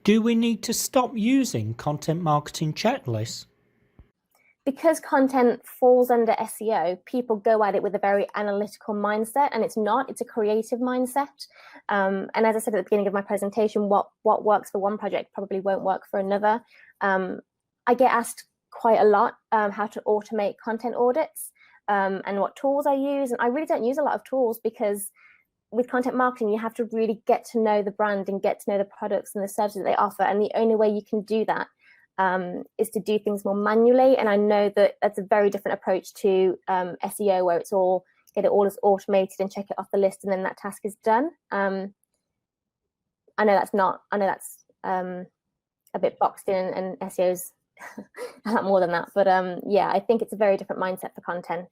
Do we need to stop using content marketing checklists? Because content falls under SEO, people go at it with a very analytical mindset, and it's not, it's a creative mindset. And as I said at the beginning of my presentation, what works for one project probably won't work for another. I get asked quite a lot how to automate content audits and what tools I use. And I really don't use a lot of tools, because with content marketing, you have to really get to know the brand and get to know the products and the services that they offer. And the only way you can do that is to do things more manually. And I know that that's a very different approach to SEO, where it's all get it all as automated and check it off the list, and then that task is done. I know that's a bit boxed in, and SEO's a lot more than that. But yeah, I think it's a very different mindset for content.